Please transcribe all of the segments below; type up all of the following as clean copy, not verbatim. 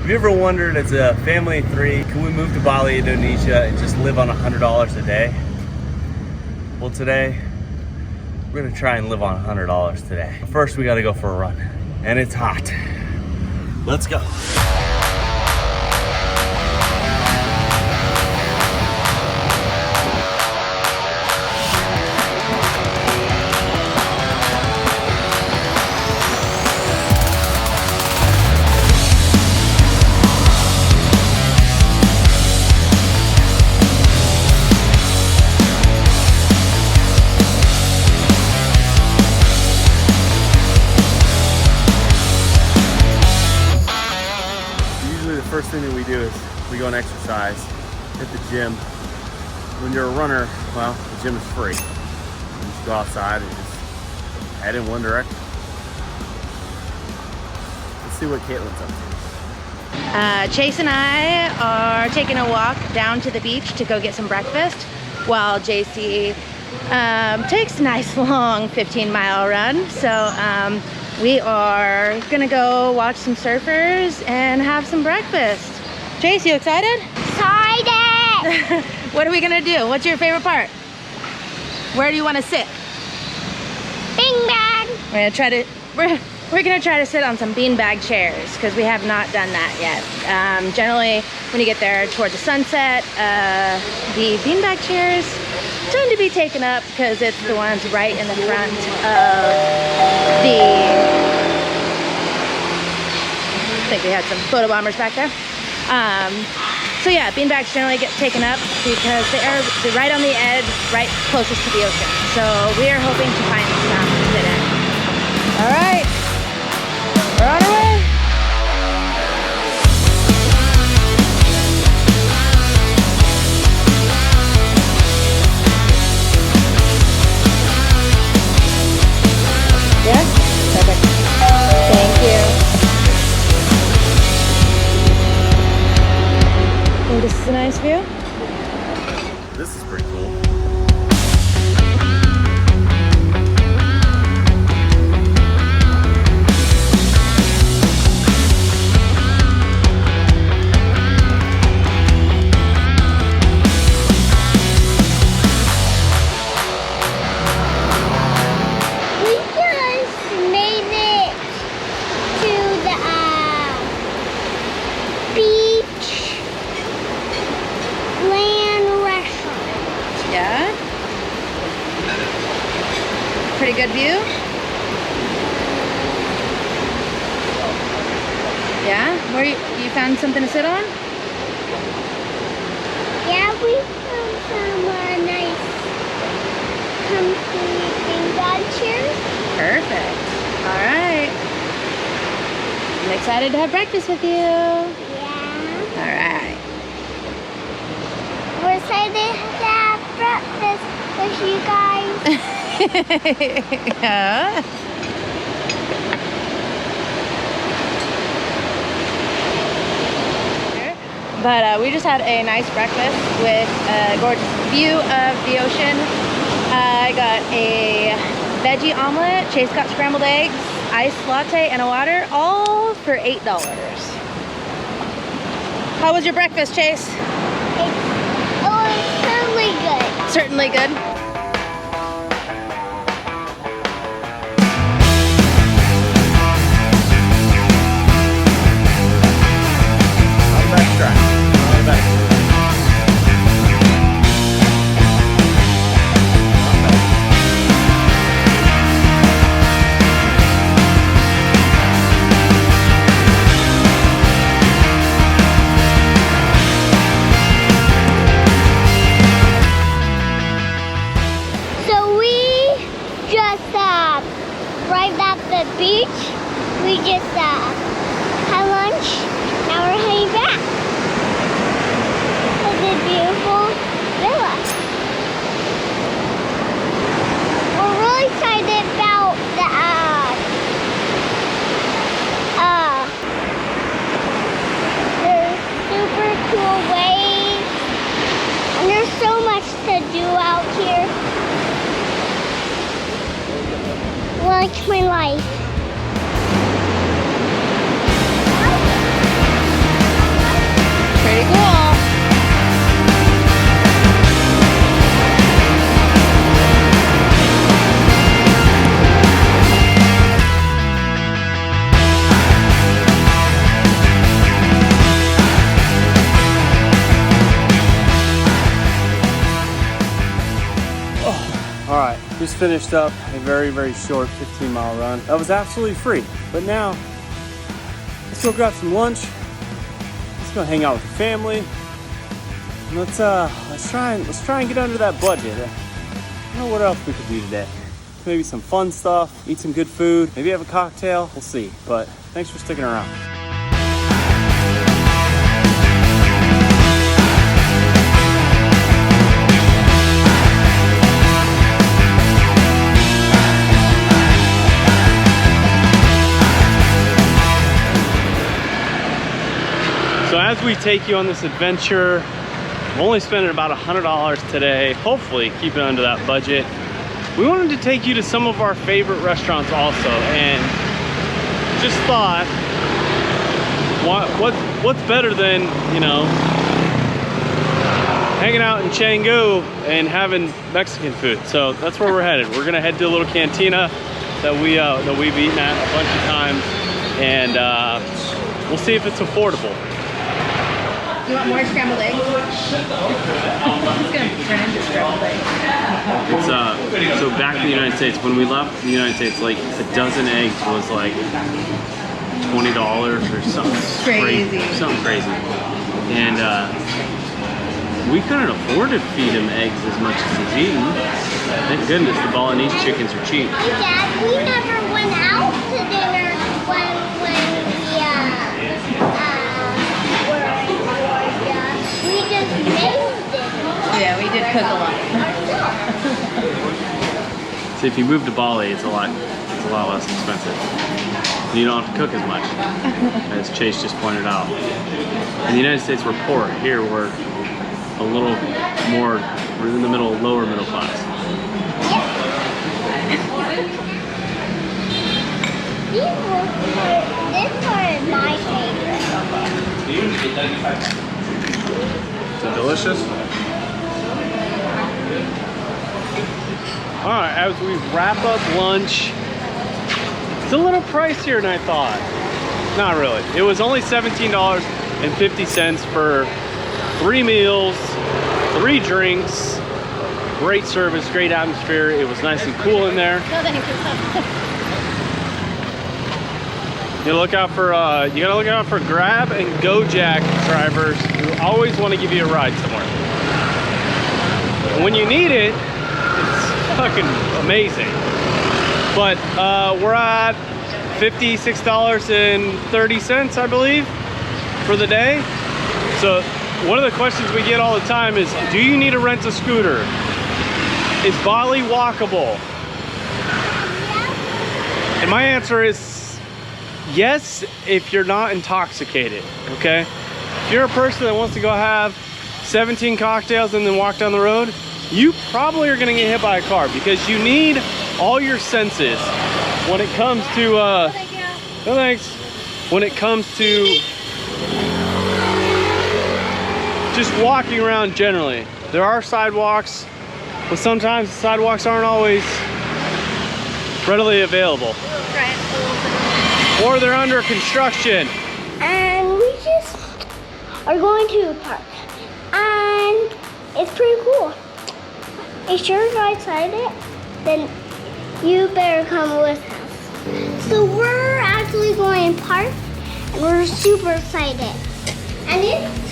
Have you ever wondered, as a family of 3, can we move to Bali, Indonesia, and just live on $100 a day? Well, today, we're gonna try and live on $100 today. First, we gotta go for a run, and it's hot. Let's go. First thing that we do is we go and exercise, hit the gym. When you're a runner, well, the gym is free. You just go outside and just head in one direction. Let's see what Caitlin's up to. Chase and I are taking a walk down to the beach to go get some breakfast while JC takes a nice long 15-mile run. So we are gonna go watch some surfers and have some breakfast. Chase, you excited? Excited! What are we gonna do? What's your favorite part? Where do you want to sit? Beanbag! We're gonna try to sit on some beanbag chairs because we have not done that yet. Generally, when you get there towards the sunset, the beanbag chairs tend to be taken up because it's the ones right in the front of the... I think we had some photo bombers back there. So yeah, beanbags generally get taken up because they're right on the edge, right closest to the ocean. So we are hoping to find some to sit in. All right, we're on our way. Yes? Perfect. Thank you. Think this is a nice view? This is pretty cool. Pretty good view? Yeah? Where you found something to sit on? Yeah, we found some nice comfy beanbag chairs. Perfect. All right. I'm excited to have breakfast with you. Yeah. All right. We're excited to have breakfast with you guys. Yeah. But we just had a nice breakfast with a gorgeous view of the ocean. I got a veggie omelet, Chase got scrambled eggs, iced latte, and a water, all for $8. How was your breakfast, Chase? It was certainly good. Certainly good. Arrived at the beach. We just had lunch. Now we're heading back to the beautiful villa. We're really excited about the super cool waves, and there's so much to do out here. Like my life. finished up a very, very short 15-mile run. That was absolutely free. But now, let's go grab some lunch. Let's go hang out with the family. And let's try and get under that budget. I don't know what else we could do today. Maybe some fun stuff, eat some good food, maybe have a cocktail. We'll see. But thanks for sticking around. So as we take you on this adventure, I'm only spending about $100 today, hopefully keeping under that budget. We wanted to take you to some of our favorite restaurants also, and just thought, what's better than, you know, hanging out in Canggu and having Mexican food. So that's where we're headed. We're gonna head to a little cantina that we've eaten at a bunch of times, and we'll see if it's affordable. You want more scrambled eggs? It's gonna turn into scrambled eggs. So back in the United States, when we left the United States, like a dozen eggs was like $20 or something crazy. Something crazy. And we couldn't afford to feed him eggs as much as he's eating. Thank goodness the Balinese chickens are cheap. Hey Dad, we never went out to dinner when we just made dinner. Yeah, we did cook a lot. See, if you move to Bali, it's a lot less expensive. You don't have to cook as much, as Chase just pointed out. In the United States, we're poor. Here, we're a little more, we're in the middle, lower middle class. This part is my favorite. Is it delicious? All right, as we wrap up lunch, it's a little pricier than I thought. Not really. It was only $17.50 for 3 meals, 3 drinks, great service, great atmosphere. It was nice and cool in there. You gotta look out for Grab and Gojek drivers who always want to give you a ride somewhere. And when you need it, it's fucking amazing. But we're at $56.30, I believe, for the day. So one of the questions we get all the time is, do you need to rent a scooter? Is Bali walkable? And my answer is yes, if you're not intoxicated, okay? If you're a person that wants to go have 17 cocktails and then walk down the road, you probably are gonna get hit by a car because you need all your senses when it comes to, no thanks, when it comes to just walking around generally. There are sidewalks, but sometimes the sidewalks aren't always readily available. Or they're under construction. And we just are going to a park. And it's pretty cool. If you're excited, then you better come with us. So we're actually going to park and we're super excited. And it's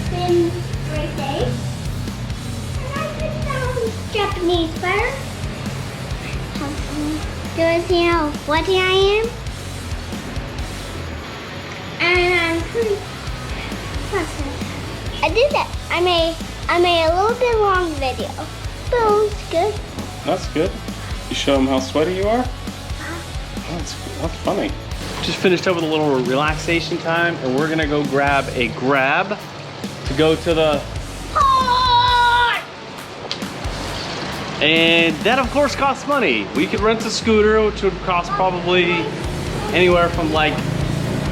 been a great day. And I put down Japanese butter. Do I see how sweaty I am? And I'm pretty frustrated. I did that. I made a little bit long video. But it was good. That's good. You show them how sweaty you are? That's funny. Just finished up with a little relaxation time, and we're gonna go grab a Grab to go to the park. And that of course costs money. We could rent a scooter, which would cost probably anywhere from like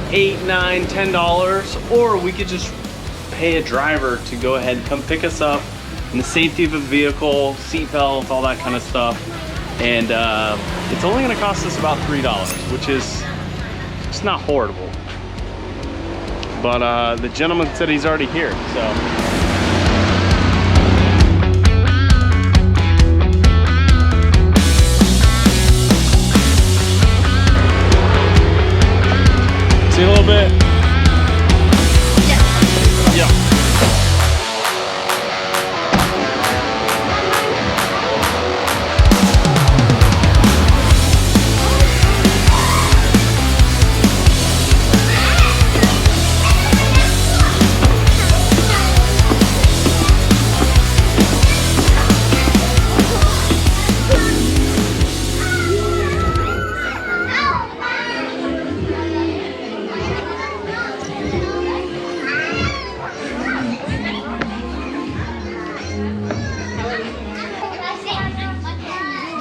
$8, $9, $10, or we could just pay a driver to go ahead and come pick us up in the safety of a vehicle, seatbelt, all that kind of stuff. And it's only gonna cost us about $3, which is, it's not horrible. But the gentleman said he's already here, so. little bit? Yeah.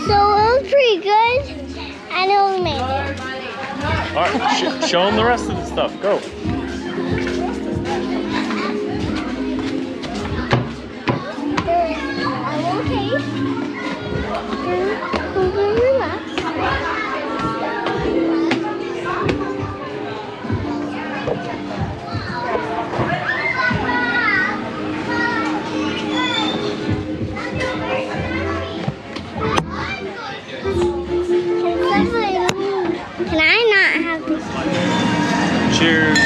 So it was pretty good, and it was amazing. All right, show them the rest of the stuff. Go. Can I not have this? Cheers.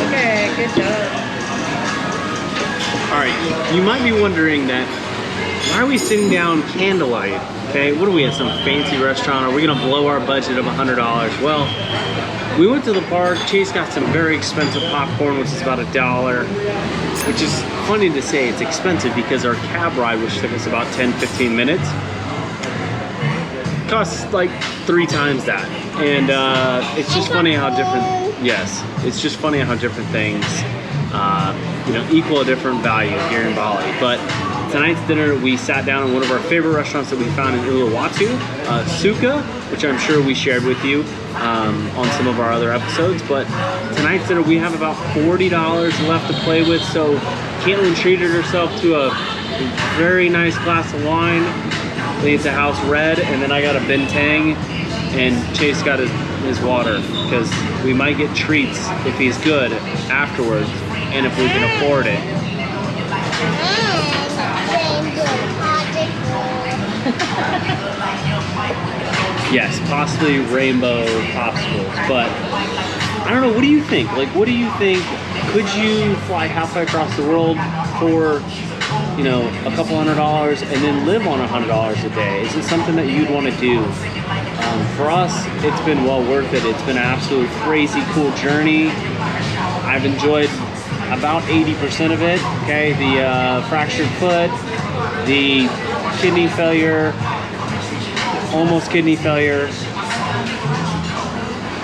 Okay, good job. All right, you might be wondering that, why are we sitting down candlelight? Okay, what are we at, some fancy restaurant? Are we gonna blow our budget of $100? Well, we went to the park. Chase got some very expensive popcorn, which is about $1, which is funny to say it's expensive because our cab ride, which took us about 10-15 minutes, costs like 3 times that. And it's just funny how different, yes, it's just funny how different things, you know, equal a different value here in Bali. But tonight's dinner, we sat down in one of our favorite restaurants that we found in Uluwatu, Suka, which I'm sure we shared with you on some of our other episodes. But tonight's dinner, we have about $40 left to play with. So Caitlin treated herself to a very nice glass of wine. It's a house red, and then I got a bintang, and Chase got his water, because we might get treats if he's good afterwards, and if we can afford it. Yes, possibly rainbow popsicles, but I don't know, what do you think? Like, what do you think? Could you fly halfway across the world for, you know, a couple $100 and then live on $100 a day? Is it something that you'd want to do? For us, it's been well worth it. It's been an absolute crazy cool journey. I've enjoyed about 80% of it. Okay, the fractured foot, the kidney failure, almost kidney failure,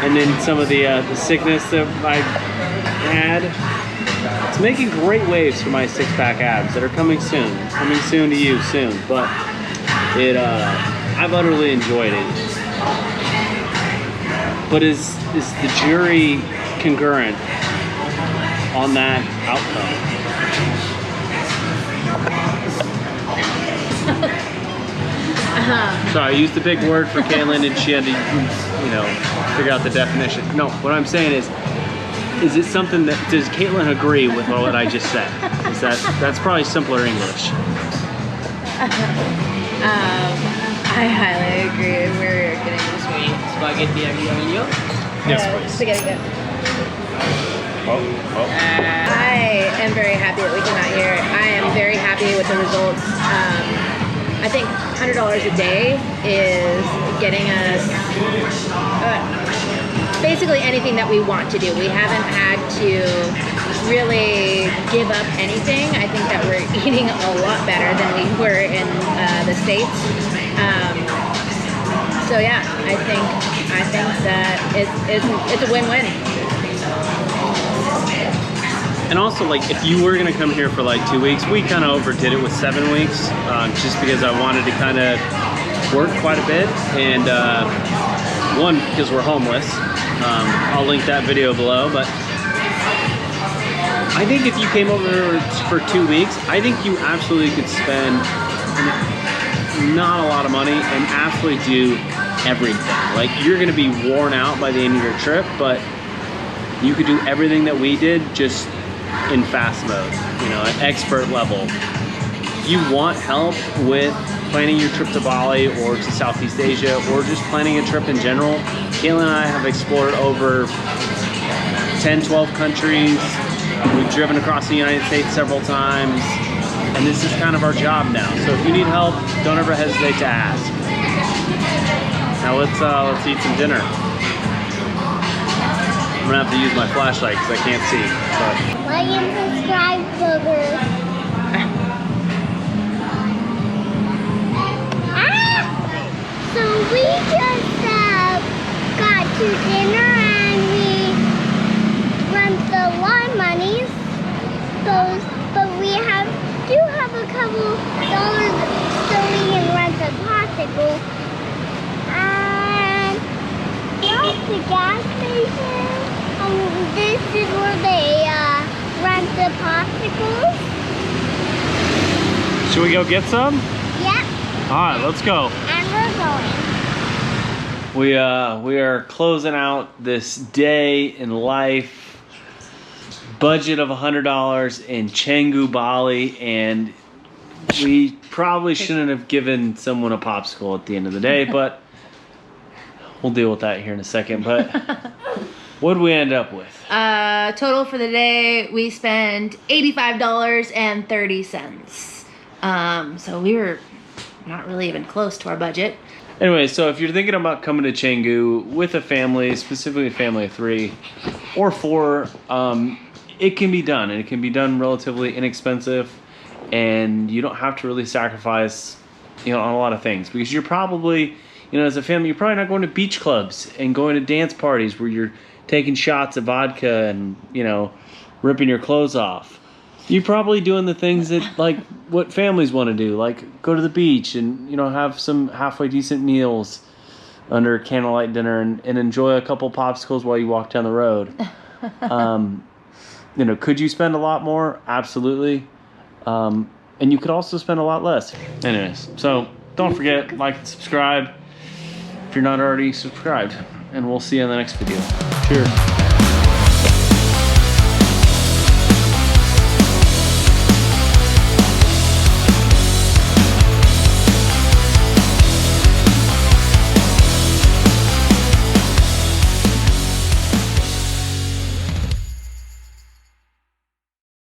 and then some of the sickness that I had. It's making great waves for my six-pack abs that are coming soon to you soon. But I've utterly enjoyed it. But is the jury congruent on that outcome? So I used a big word for Caitlin, and she had to, you know, figure out the definition. No, what I'm saying is it something that, does Caitlin agree with what I just said? That's probably simpler English. I highly agree. We're getting this week. Spaghetti aglio. Yes, please. Spaghetti. Oh. I am very happy that we came out here. I am very happy with the results. I think $100 a day is getting us basically anything that we want to do. We haven't had to really give up anything. I think that we're eating a lot better than we were in the States. So yeah, I think that it's a win-win. And also, like, if you were gonna come here for like 2 weeks, we kind of overdid it with 7 weeks, just because I wanted to kind of work quite a bit, and one, because we're homeless. I'll link that video below, but I think if you came over here for 2 weeks, I think you absolutely could spend not a lot of money and absolutely do everything. Like, you're gonna be worn out by the end of your trip, but you could do everything that we did just in fast mode, you know, at expert level. If you want help with planning your trip to Bali or to Southeast Asia, or just planning a trip in general, Kayla and I have explored over 10, 12 countries. We've driven across the United States several times, and this is kind of our job now. So if you need help, don't ever hesitate to ask. Now let's eat some dinner. I'm gonna have to use my flashlight because I can't see. But. Like and subscribe, boogers. So we just got to dinner and we rent a lot of money. But we do have a couple dollars so we can rent a bicycle. And we're at the gas station. This is where they rent the popsicles. Should we go get some? Yep. All right, let's go. And we're going. We are closing out this day in life. Budget of $100 in Canggu, Bali, and we probably shouldn't have given someone a popsicle at the end of the day, but we'll deal with that here in a second. But what did we end up with? Total for the day, we spent $85.30. So we were not really even close to our budget. Anyway, so if you're thinking about coming to Canggu with a family, specifically a family of 3 or 4, it can be done, and it can be done relatively inexpensive, and you don't have to really sacrifice, on a lot of things, because you're probably, as a family, you're probably not going to beach clubs and going to dance parties where you're taking shots of vodka and, ripping your clothes off. You're probably doing the things that, like, what families want to do, like go to the beach and, have some halfway decent meals under a candlelight dinner and enjoy a couple popsicles while you walk down the road. Could you spend a lot more? Absolutely. And you could also spend a lot less. Anyways, so don't forget, like and subscribe if you're not already subscribed. And we'll see you in the next video. Cheers.